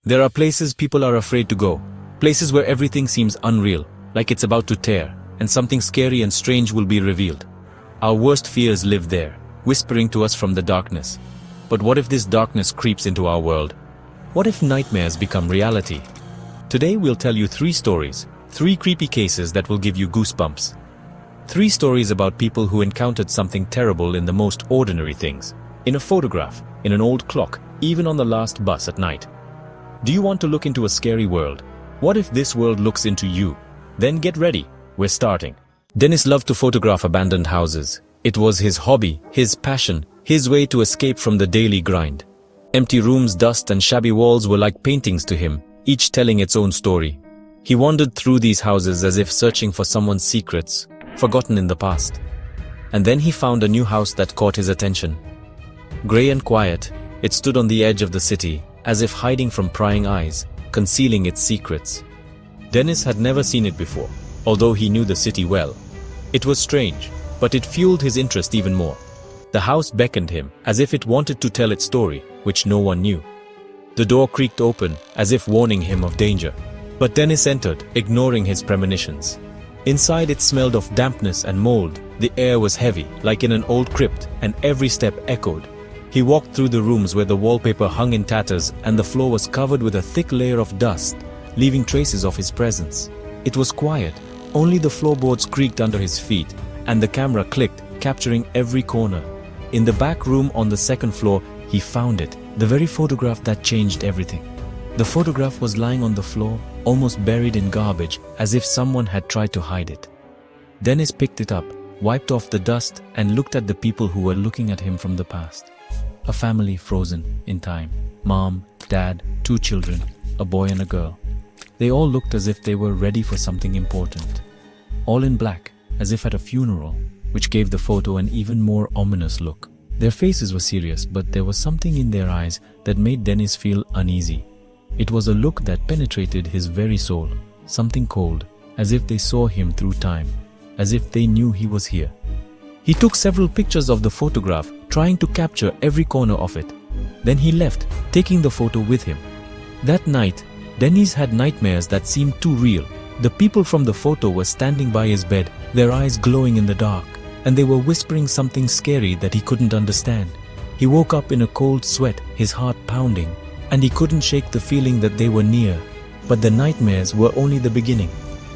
There are places people are afraid to go, places where everything seems unreal, like it's about to tear, and something scary and strange will be revealed. Our worst fears live there, whispering to us from the darkness. But what if this darkness creeps into our world? What if nightmares become reality? Today we'll tell you 3 stories, 3 creepy cases that will give you goosebumps. 3 stories about people who encountered something terrible in the most ordinary things. In a photograph, in an old clock, even on the last bus at night. Do you want to look into a scary world? What if this world looks into you? Then get ready, we're starting. Dennis loved to photograph abandoned houses. It was his hobby, his passion, his way to escape from the daily grind. Empty rooms, dust and shabby walls were like paintings to him, each telling its own story. He wandered through these houses as if searching for someone's secrets, forgotten in the past. And then he found a new house that caught his attention. Grey and quiet, it stood on the edge of the city, as if hiding from prying eyes, concealing its secrets. Dennis had never seen it before, although he knew the city well. It was strange, but it fueled his interest even more. The house beckoned him, as if it wanted to tell its story, which no one knew. The door creaked open, as if warning him of danger. But Dennis entered, ignoring his premonitions. Inside it smelled of dampness and mold. The air was heavy, like in an old crypt, and every step echoed. He walked through the rooms where the wallpaper hung in tatters and the floor was covered with a thick layer of dust, leaving traces of his presence. It was quiet. Only the floorboards creaked under his feet, and the camera clicked, capturing every corner. In the back room on the 2nd floor, he found it, the very photograph that changed everything. The photograph was lying on the floor, almost buried in garbage, as if someone had tried to hide it. Dennis picked it up, wiped off the dust, and looked at the people who were looking at him from the past. A family frozen in time. Mom, dad, 2 children, a boy and a girl. They all looked as if they were ready for something important. All in black, as if at a funeral, which gave the photo an even more ominous look. Their faces were serious, but there was something in their eyes that made Dennis feel uneasy. It was a look that penetrated his very soul, something cold, as if they saw him through time, as if they knew he was here. He took several pictures of the photograph, trying to capture every corner of it. Then he left, taking the photo with him. That night, Dennis had nightmares that seemed too real. The people from the photo were standing by his bed, their eyes glowing in the dark, and they were whispering something scary that he couldn't understand. He woke up in a cold sweat, his heart pounding, and he couldn't shake the feeling that they were near. But the nightmares were only the beginning.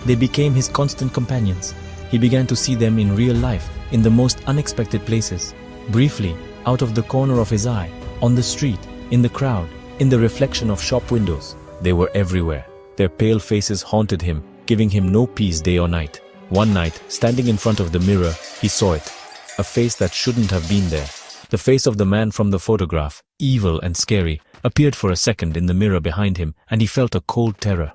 They became his constant companions. He began to see them in real life, in the most unexpected places. Briefly, out of the corner of his eye, on the street, in the crowd, in the reflection of shop windows. They were everywhere. Their pale faces haunted him, giving him no peace day or night. One night, standing in front of the mirror, he saw it. A face that shouldn't have been there. The face of the man from the photograph, evil and scary, appeared for a second in the mirror behind him, and he felt a cold terror.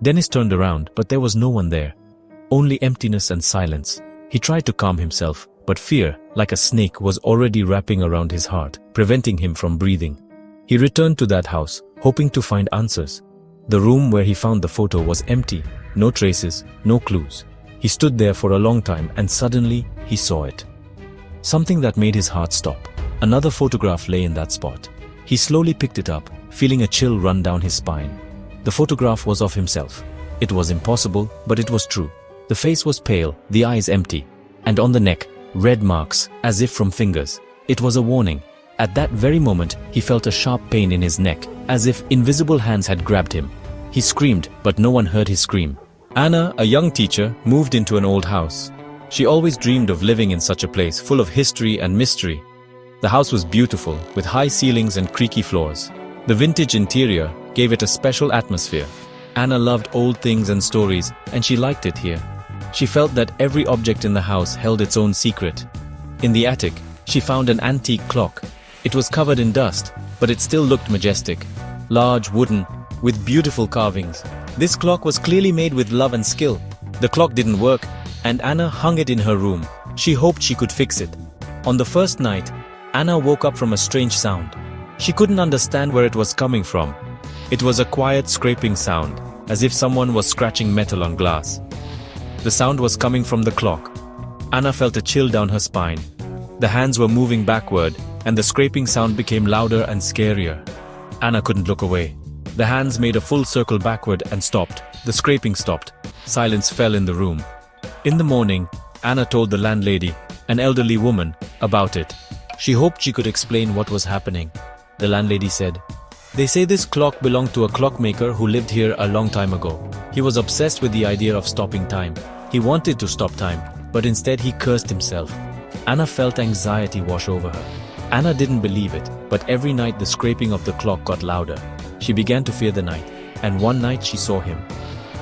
Dennis turned around, but there was no one there. Only emptiness and silence. He tried to calm himself, but fear, like a snake, was already wrapping around his heart, preventing him from breathing. He returned to that house, hoping to find answers. The room where he found the photo was empty, no traces, no clues. He stood there for a long time, and suddenly he saw it. Something that made his heart stop. Another photograph lay in that spot. He slowly picked it up, feeling a chill run down his spine. The photograph was of himself. It was impossible, but it was true. The face was pale, the eyes empty, and on the neck, red marks, as if from fingers. It was a warning. At that very moment, he felt a sharp pain in his neck, as if invisible hands had grabbed him. He screamed, but no one heard his scream. Anna, a young teacher, moved into an old house. She always dreamed of living in such a place, full of history and mystery. The house was beautiful, with high ceilings and creaky floors. The vintage interior gave it a special atmosphere. Anna loved old things and stories, and she liked it here. She felt that every object in the house held its own secret. In the attic, she found an antique clock. It was covered in dust, but it still looked majestic. Large, wooden, with beautiful carvings. This clock was clearly made with love and skill. The clock didn't work, and Anna hung it in her room. She hoped she could fix it. On the first night, Anna woke up from a strange sound. She couldn't understand where it was coming from. It was a quiet scraping sound, as if someone was scratching metal on glass. The sound was coming from the clock. Anna felt a chill down her spine. The hands were moving backward, and the scraping sound became louder and scarier. Anna couldn't look away. The hands made a full circle backward and stopped. The scraping stopped. Silence fell in the room. In the morning, Anna told the landlady, an elderly woman, about it. She hoped she could explain what was happening. The landlady said, "They say this clock belonged to a clockmaker who lived here a long time ago. He was obsessed with the idea of stopping time. He wanted to stop time, but instead he cursed himself." Anna felt anxiety wash over her. Anna didn't believe it, but every night the scraping of the clock got louder. She began to fear the night, and one night she saw him.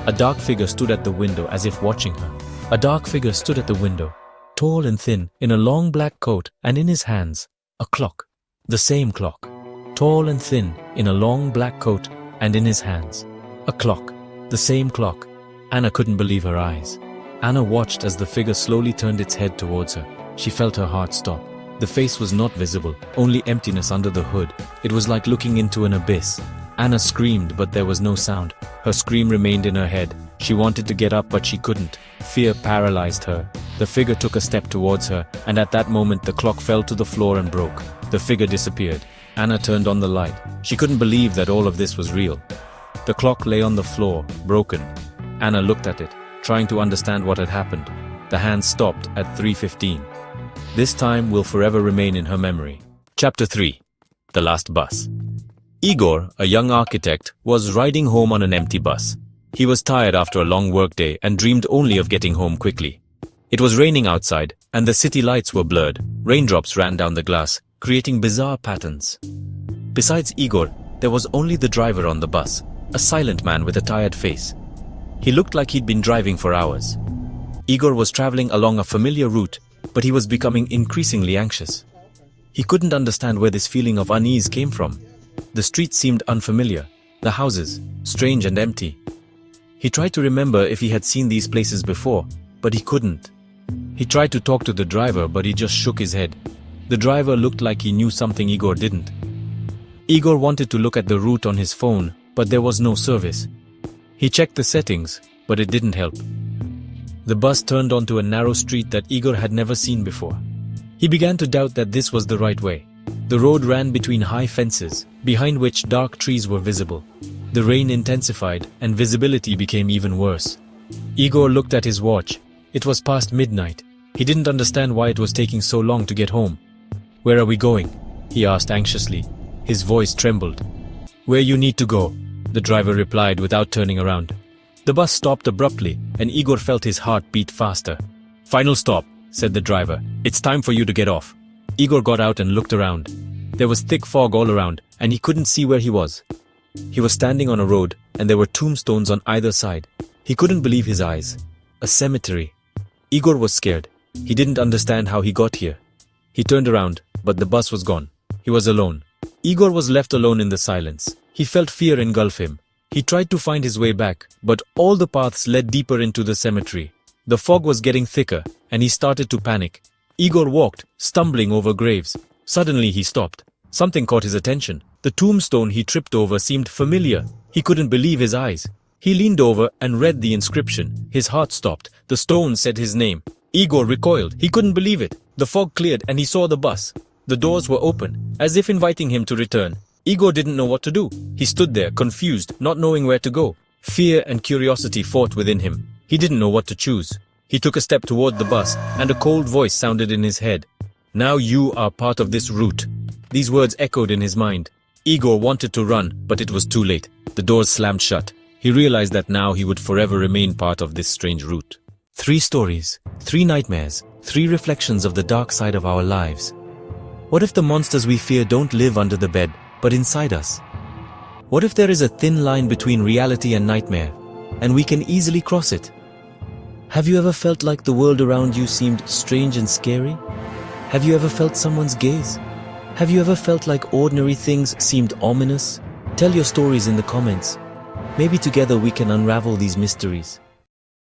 A dark figure stood at the window as if watching her. A dark figure stood at the window, tall and thin, in a long black coat, and in his hands, a clock. The same clock. Tall and thin, in a long black coat, and in his hands, a clock. The same clock. Anna couldn't believe her eyes. Anna watched as the figure slowly turned its head towards her. She felt her heart stop. The face was not visible, only emptiness under the hood. It was like looking into an abyss. Anna screamed, but there was no sound. Her scream remained in her head. She wanted to get up, but she couldn't. Fear paralyzed her. The figure took a step towards her, and at that moment the clock fell to the floor and broke. The figure disappeared. Anna turned on the light. She couldn't believe that all of this was real. The clock lay on the floor, broken. Anna looked at it, trying to understand what had happened. The hand stopped at 3:15. This time will forever remain in her memory. Chapter 3. The Last Bus. Igor, a young architect, was riding home on an empty bus. He was tired after a long workday and dreamed only of getting home quickly. It was raining outside, and the city lights were blurred. Raindrops ran down the glass, creating bizarre patterns. Besides Igor, there was only the driver on the bus, a silent man with a tired face. He looked like he'd been driving for hours. Igor was traveling along a familiar route, but he was becoming increasingly anxious. He couldn't understand where this feeling of unease came from. The streets seemed unfamiliar, the houses, strange and empty. He tried to remember if he had seen these places before, but he couldn't. He tried to talk to the driver, but he just shook his head. The driver looked like he knew something Igor didn't. Igor wanted to look at the route on his phone, but there was no service. He checked the settings, but it didn't help. The bus turned onto a narrow street that Igor had never seen before. He began to doubt that this was the right way. The road ran between high fences, behind which dark trees were visible. The rain intensified, and visibility became even worse. Igor looked at his watch. It was past midnight. He didn't understand why it was taking so long to get home. "Where are we going?" he asked anxiously. His voice trembled. "Where you need to go," the driver replied without turning around. The bus stopped abruptly, and Igor felt his heart beat faster. "Final stop," said the driver. "It's time for you to get off." Igor got out and looked around. There was thick fog all around, and he couldn't see where he was. He was standing on a road, and there were tombstones on either side. He couldn't believe his eyes. A cemetery. Igor was scared. He didn't understand how he got here. He turned around, but the bus was gone. He was alone. Igor was left alone in the silence. He felt fear engulf him. He tried to find his way back, but all the paths led deeper into the cemetery. The fog was getting thicker, and he started to panic. Igor walked, stumbling over graves. Suddenly he stopped. Something caught his attention. The tombstone he tripped over seemed familiar. He couldn't believe his eyes. He leaned over and read the inscription. His heart stopped. The stone said his name. Igor recoiled. He couldn't believe it. The fog cleared and he saw the bus. The doors were open, as if inviting him to return. Igor didn't know what to do. He stood there, confused, not knowing where to go. Fear and curiosity fought within him. He didn't know what to choose. He took a step toward the bus, and a cold voice sounded in his head. "Now you are part of this route." These words echoed in his mind. Igor wanted to run, but it was too late. The doors slammed shut. He realized that now he would forever remain part of this strange route. 3 stories, 3 nightmares, 3 reflections of the dark side of our lives. What if the monsters we fear don't live under the bed, but inside us? What if there is a thin line between reality and nightmare, and we can easily cross it? Have you ever felt like the world around you seemed strange and scary? Have you ever felt someone's gaze? Have you ever felt like ordinary things seemed ominous? Tell your stories in the comments. Maybe together we can unravel these mysteries.